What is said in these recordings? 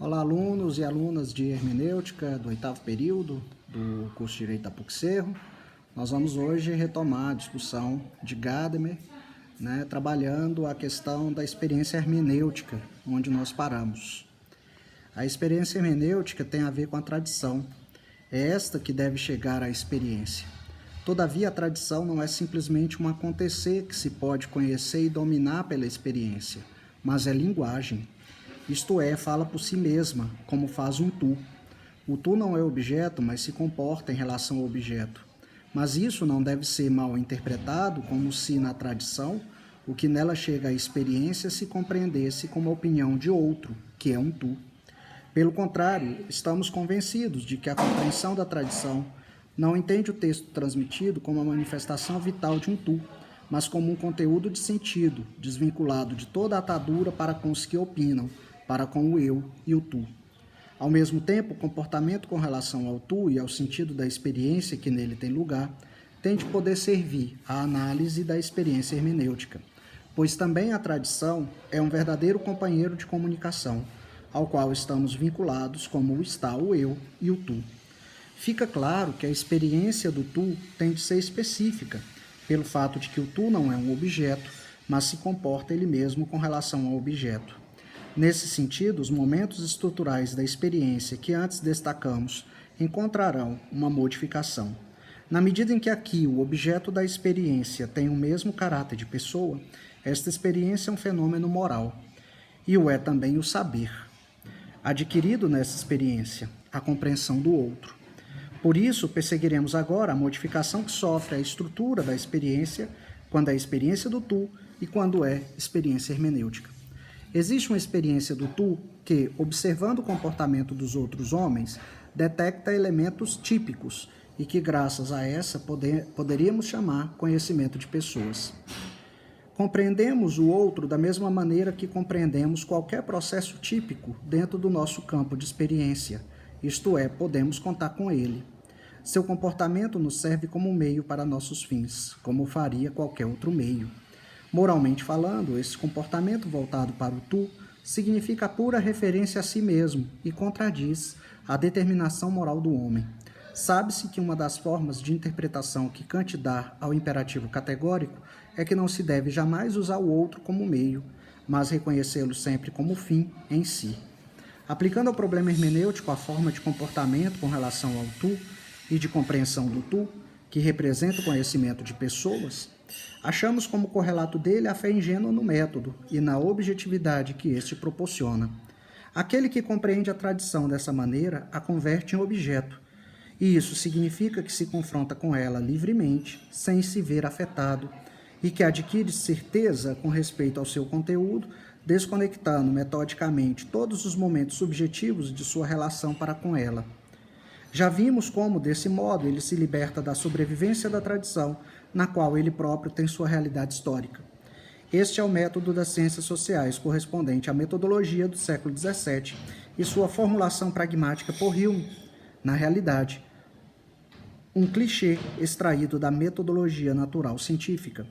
Olá, alunos e alunas de Hermenêutica do 8º período do curso de Direito da PUC-Cerro. Nós vamos hoje retomar a discussão de Gadamer, trabalhando a questão da experiência hermenêutica, onde nós paramos. A experiência hermenêutica tem a ver com a tradição. É esta que deve chegar à experiência. Todavia, a tradição não é simplesmente um acontecer que se pode conhecer e dominar pela experiência, mas é linguagem. Isto é, fala por si mesma, como faz um tu. O tu não é objeto, mas se comporta em relação ao objeto. Mas isso não deve ser mal interpretado como se, na tradição, o que nela chega à experiência se compreendesse como a opinião de outro, que é um tu. Pelo contrário, estamos convencidos de que a compreensão da tradição não entende o texto transmitido como a manifestação vital de um tu, mas como um conteúdo de sentido, desvinculado de toda a atadura para com os que opinam, para com o eu e o tu. Ao mesmo tempo, o comportamento com relação ao tu e ao sentido da experiência que nele tem lugar, tem de poder servir à análise da experiência hermenêutica, pois também a tradição é um verdadeiro companheiro de comunicação, ao qual estamos vinculados como está o eu e o tu. Fica claro que a experiência do tu tem de ser específica, pelo fato de que o tu não é um objeto, mas se comporta ele mesmo com relação ao objeto. Nesse sentido, os momentos estruturais da experiência que antes destacamos encontrarão uma modificação. Na medida em que aqui o objeto da experiência tem o mesmo caráter de pessoa, esta experiência é um fenômeno moral, e o é também o saber, adquirido nessa experiência, a compreensão do outro. Por isso, perseguiremos agora a modificação que sofre a estrutura da experiência, quando é experiência do tu e quando é experiência hermenêutica. Existe uma experiência do tu que, observando o comportamento dos outros homens, detecta elementos típicos e que, graças a essa, poderíamos chamar conhecimento de pessoas. Compreendemos o outro da mesma maneira que compreendemos qualquer processo típico dentro do nosso campo de experiência, isto é, podemos contar com ele. Seu comportamento nos serve como meio para nossos fins, como faria qualquer outro meio. Moralmente falando, esse comportamento voltado para o tu significa a pura referência a si mesmo e contradiz a determinação moral do homem. Sabe-se que uma das formas de interpretação que Kant dá ao imperativo categórico é que não se deve jamais usar o outro como meio, mas reconhecê-lo sempre como fim em si. Aplicando ao problema hermenêutico a forma de comportamento com relação ao tu e de compreensão do tu, que representa o conhecimento de pessoas, achamos como correlato dele a fé ingênua no método e na objetividade que este proporciona. Aquele que compreende a tradição dessa maneira a converte em objeto, e isso significa que se confronta com ela livremente, sem se ver afetado, e que adquire certeza com respeito ao seu conteúdo, desconectando metodicamente todos os momentos subjetivos de sua relação para com ela. Já vimos como, desse modo, ele se liberta da sobrevivência da tradição, na qual ele próprio tem sua realidade histórica. Este é o método das ciências sociais, correspondente à metodologia do século XVII e sua formulação pragmática por Hume. Na realidade, um clichê extraído da metodologia natural científica.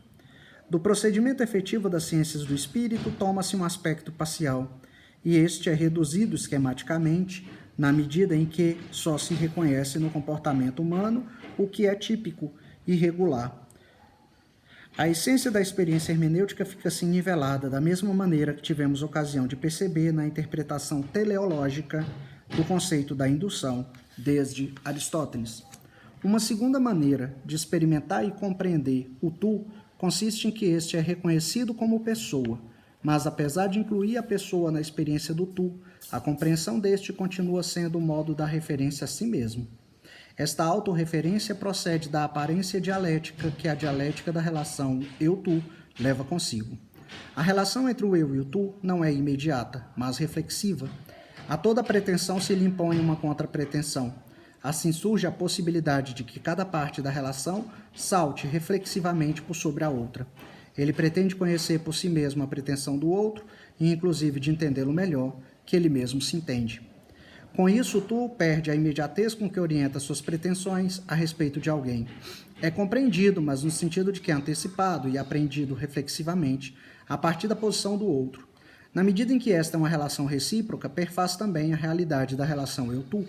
Do procedimento efetivo das ciências do espírito, toma-se um aspecto parcial, e este é reduzido esquematicamente na medida em que só se reconhece no comportamento humano o que é típico e regular. A essência da experiência hermenêutica fica assim nivelada da mesma maneira que tivemos ocasião de perceber na interpretação teleológica do conceito da indução, desde Aristóteles. Uma segunda maneira de experimentar e compreender o tu consiste em que este é reconhecido como pessoa, mas apesar de incluir a pessoa na experiência do tu, a compreensão deste continua sendo o modo da referência a si mesmo. Esta autorreferência procede da aparência dialética que a dialética da relação eu-tu leva consigo. A relação entre o eu e o tu não é imediata, mas reflexiva. A toda pretensão se lhe impõe uma contrapretensão. Assim surge a possibilidade de que cada parte da relação salte reflexivamente por sobre a outra. Ele pretende conhecer por si mesmo a pretensão do outro e, inclusive, de entendê-lo melhor, que ele mesmo se entende. Com isso, tu perde a imediatez com que orienta suas pretensões a respeito de alguém. É compreendido, mas no sentido de que é antecipado e aprendido reflexivamente, a partir da posição do outro. Na medida em que esta é uma relação recíproca, perfaz também a realidade da relação eu-tu.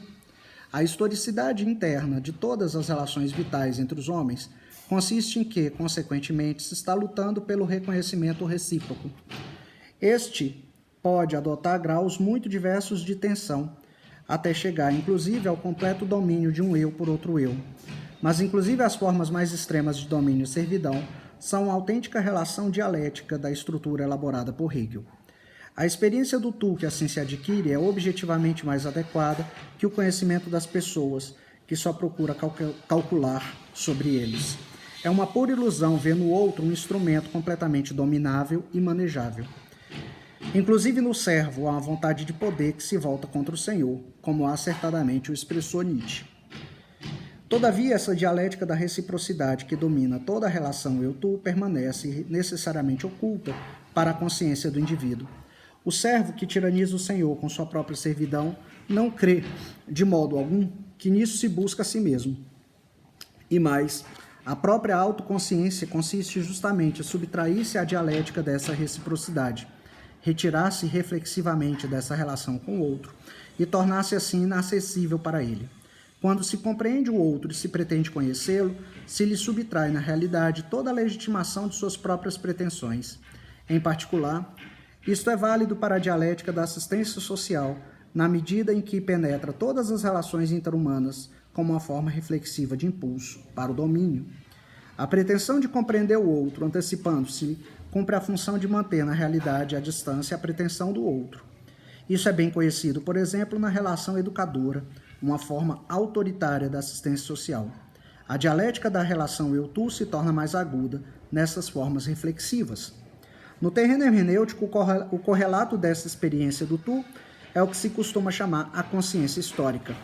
A historicidade interna de todas as relações vitais entre os homens consiste em que, consequentemente, se está lutando pelo reconhecimento recíproco. Este pode adotar graus muito diversos de tensão, até chegar, inclusive, ao completo domínio de um eu por outro eu. Mas, inclusive, as formas mais extremas de domínio e servidão são uma autêntica relação dialética da estrutura elaborada por Hegel. A experiência do tu que assim se adquire é objetivamente mais adequada que o conhecimento das pessoas, que só procura calcular sobre eles. É uma pura ilusão ver no outro um instrumento completamente dominável e manejável. Inclusive no servo há uma vontade de poder que se volta contra o Senhor, como acertadamente o expressou Nietzsche. Todavia, essa dialética da reciprocidade que domina toda a relação eu-tu permanece necessariamente oculta para a consciência do indivíduo. O servo que tiraniza o Senhor com sua própria servidão não crê, de modo algum, que nisso se busca a si mesmo. E mais, a própria autoconsciência consiste justamente em subtrair-se à dialética dessa reciprocidade, retirar-se reflexivamente dessa relação com o outro e tornar-se assim inacessível para ele. Quando se compreende o outro e se pretende conhecê-lo, se lhe subtrai na realidade toda a legitimação de suas próprias pretensões. Em particular, isto é válido para a dialética da assistência social, na medida em que penetra todas as relações interhumanas como uma forma reflexiva de impulso para o domínio. A pretensão de compreender o outro, antecipando-se, cumpre a função de manter na realidade a distância e a pretensão do outro. Isso é bem conhecido, por exemplo, na relação educadora, uma forma autoritária da assistência social. A dialética da relação eu-tu se torna mais aguda nessas formas reflexivas. No terreno hermenêutico, o correlato dessa experiência do tu é o que se costuma chamar a consciência histórica.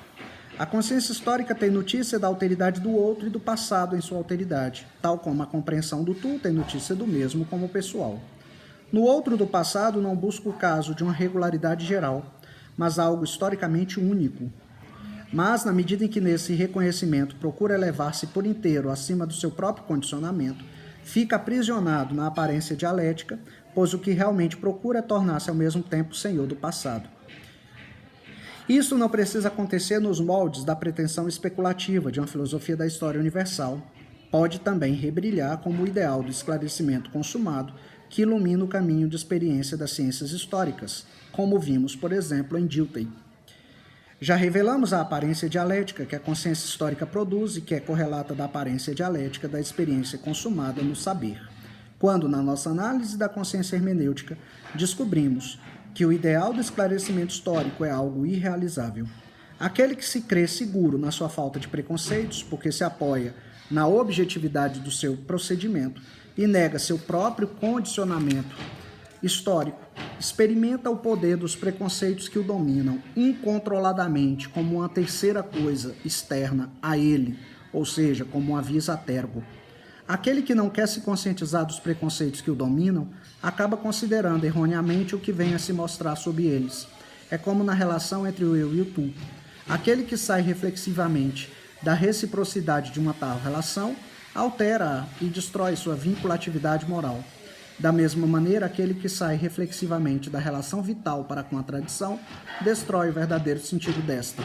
A consciência histórica tem notícia da alteridade do outro e do passado em sua alteridade, tal como a compreensão do tu tem notícia do mesmo como pessoal. No outro do passado não busca o caso de uma regularidade geral, mas algo historicamente único. Mas, na medida em que nesse reconhecimento procura elevar-se por inteiro acima do seu próprio condicionamento, fica aprisionado na aparência dialética, pois o que realmente procura é tornar-se ao mesmo tempo senhor do passado. Isso não precisa acontecer nos moldes da pretensão especulativa de uma filosofia da história universal. Pode também rebrilhar como o ideal do esclarecimento consumado que ilumina o caminho de experiência das ciências históricas, como vimos, por exemplo, em Dilthey. Já revelamos a aparência dialética que a consciência histórica produz e que é correlata da aparência dialética da experiência consumada no saber, quando, na nossa análise da consciência hermenêutica, descobrimos que o ideal do esclarecimento histórico é algo irrealizável. Aquele que se crê seguro na sua falta de preconceitos, porque se apoia na objetividade do seu procedimento e nega seu próprio condicionamento histórico, experimenta o poder dos preconceitos que o dominam incontroladamente como uma terceira coisa externa a ele, ou seja, como uma vis a tergo. Aquele que não quer se conscientizar dos preconceitos que o dominam, acaba considerando erroneamente o que vem a se mostrar sob eles. É como na relação entre o eu e o tu. Aquele que sai reflexivamente da reciprocidade de uma tal relação, altera-a e destrói sua vinculatividade moral. Da mesma maneira, aquele que sai reflexivamente da relação vital para com a tradição, destrói o verdadeiro sentido desta.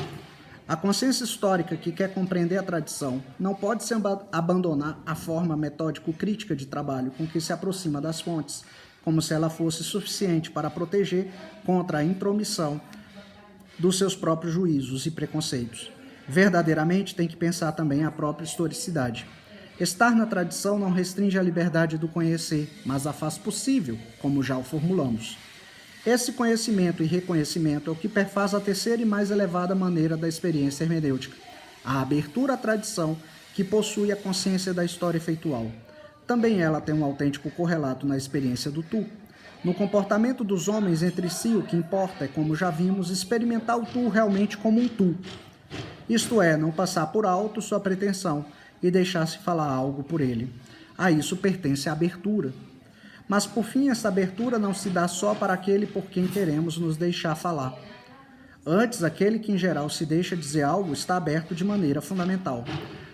A consciência histórica que quer compreender a tradição não pode se abandonar a forma metódico-crítica de trabalho com que se aproxima das fontes, como se ela fosse suficiente para proteger contra a intromissão dos seus próprios juízos e preconceitos. Verdadeiramente tem que pensar também a própria historicidade. Estar na tradição não restringe a liberdade do conhecer, mas a faz possível, como já o formulamos. Esse conhecimento e reconhecimento é o que perfaz a terceira e mais elevada maneira da experiência hermenêutica, a abertura à tradição que possui a consciência da história efeitual. Também ela tem um autêntico correlato na experiência do tu. No comportamento dos homens entre si, o que importa é, como já vimos, experimentar o tu realmente como um tu. Isto é, não passar por alto sua pretensão e deixar-se falar algo por ele. A isso pertence a abertura. Mas, por fim, essa abertura não se dá só para aquele por quem queremos nos deixar falar. Antes, aquele que em geral se deixa dizer algo está aberto de maneira fundamental.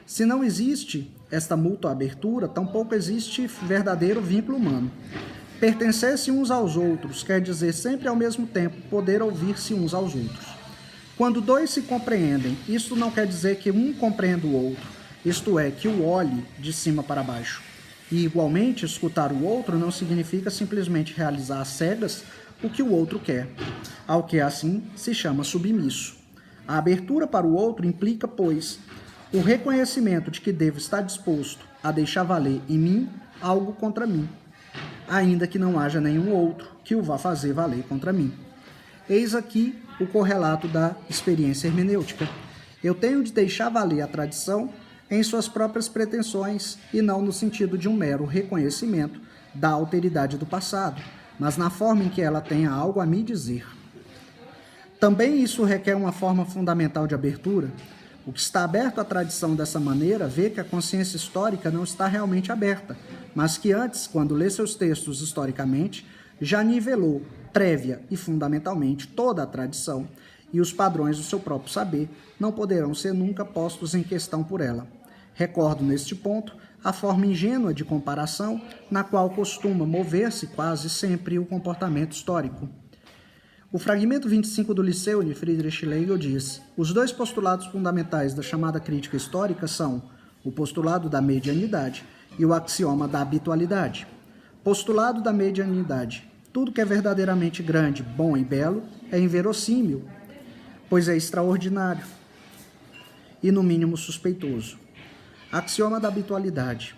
Se não existe esta mútua abertura, tampouco existe verdadeiro vínculo humano. Pertencer-se uns aos outros quer dizer sempre ao mesmo tempo poder ouvir-se uns aos outros. Quando dois se compreendem, isto não quer dizer que um compreenda o outro, isto é, que o olhe de cima para baixo. E, igualmente, escutar o outro não significa simplesmente realizar às cegas o que o outro quer, ao que assim se chama submisso. A abertura para o outro implica, pois, o reconhecimento de que devo estar disposto a deixar valer em mim algo contra mim, ainda que não haja nenhum outro que o vá fazer valer contra mim. Eis aqui o correlato da experiência hermenêutica. Eu tenho de deixar valer a tradição em suas próprias pretensões e não no sentido de um mero reconhecimento da alteridade do passado, mas na forma em que ela tenha algo a me dizer. Também isso requer uma forma fundamental de abertura. O que está aberto à tradição dessa maneira vê que a consciência histórica não está realmente aberta, mas que antes, quando lê seus textos historicamente, já nivelou, prévia e fundamentalmente, toda a tradição, e os padrões do seu próprio saber não poderão ser nunca postos em questão por ela. Recordo neste ponto a forma ingênua de comparação na qual costuma mover-se quase sempre o comportamento histórico. O fragmento 25 do Liceu de Friedrich Schlegel diz: os dois postulados fundamentais da chamada crítica histórica são o postulado da medianidade e o axioma da habitualidade. Postulado da medianidade: tudo que é verdadeiramente grande, bom e belo é inverossímil, pois é extraordinário e no mínimo suspeitoso. Axioma da habitualidade: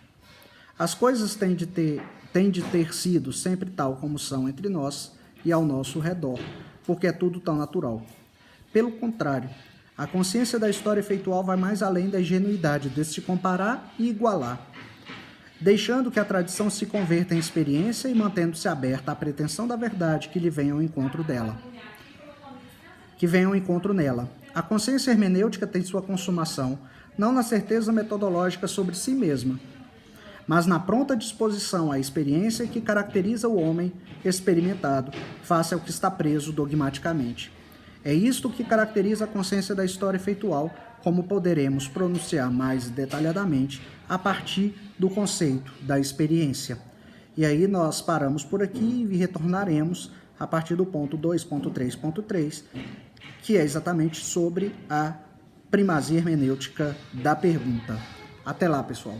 as coisas têm de ter sido sempre tal como são entre nós e ao nosso redor, porque é tudo tão natural. Pelo contrário, a consciência da história efeitual vai mais além da ingenuidade de se comparar e igualar, deixando que a tradição se converta em experiência e mantendo-se aberta à pretensão da verdade que lhe venha ao encontro dela. Nela. A consciência hermenêutica tem sua consumação não na certeza metodológica sobre si mesma, mas na pronta disposição à experiência que caracteriza o homem experimentado face ao que está preso dogmaticamente. É isto que caracteriza a consciência da história efeitual, como poderemos pronunciar mais detalhadamente a partir do conceito da experiência. E aí nós paramos por aqui e retornaremos a partir do ponto 2.3.3, que é exatamente sobre a primazia hermenêutica da pergunta. Até lá, pessoal.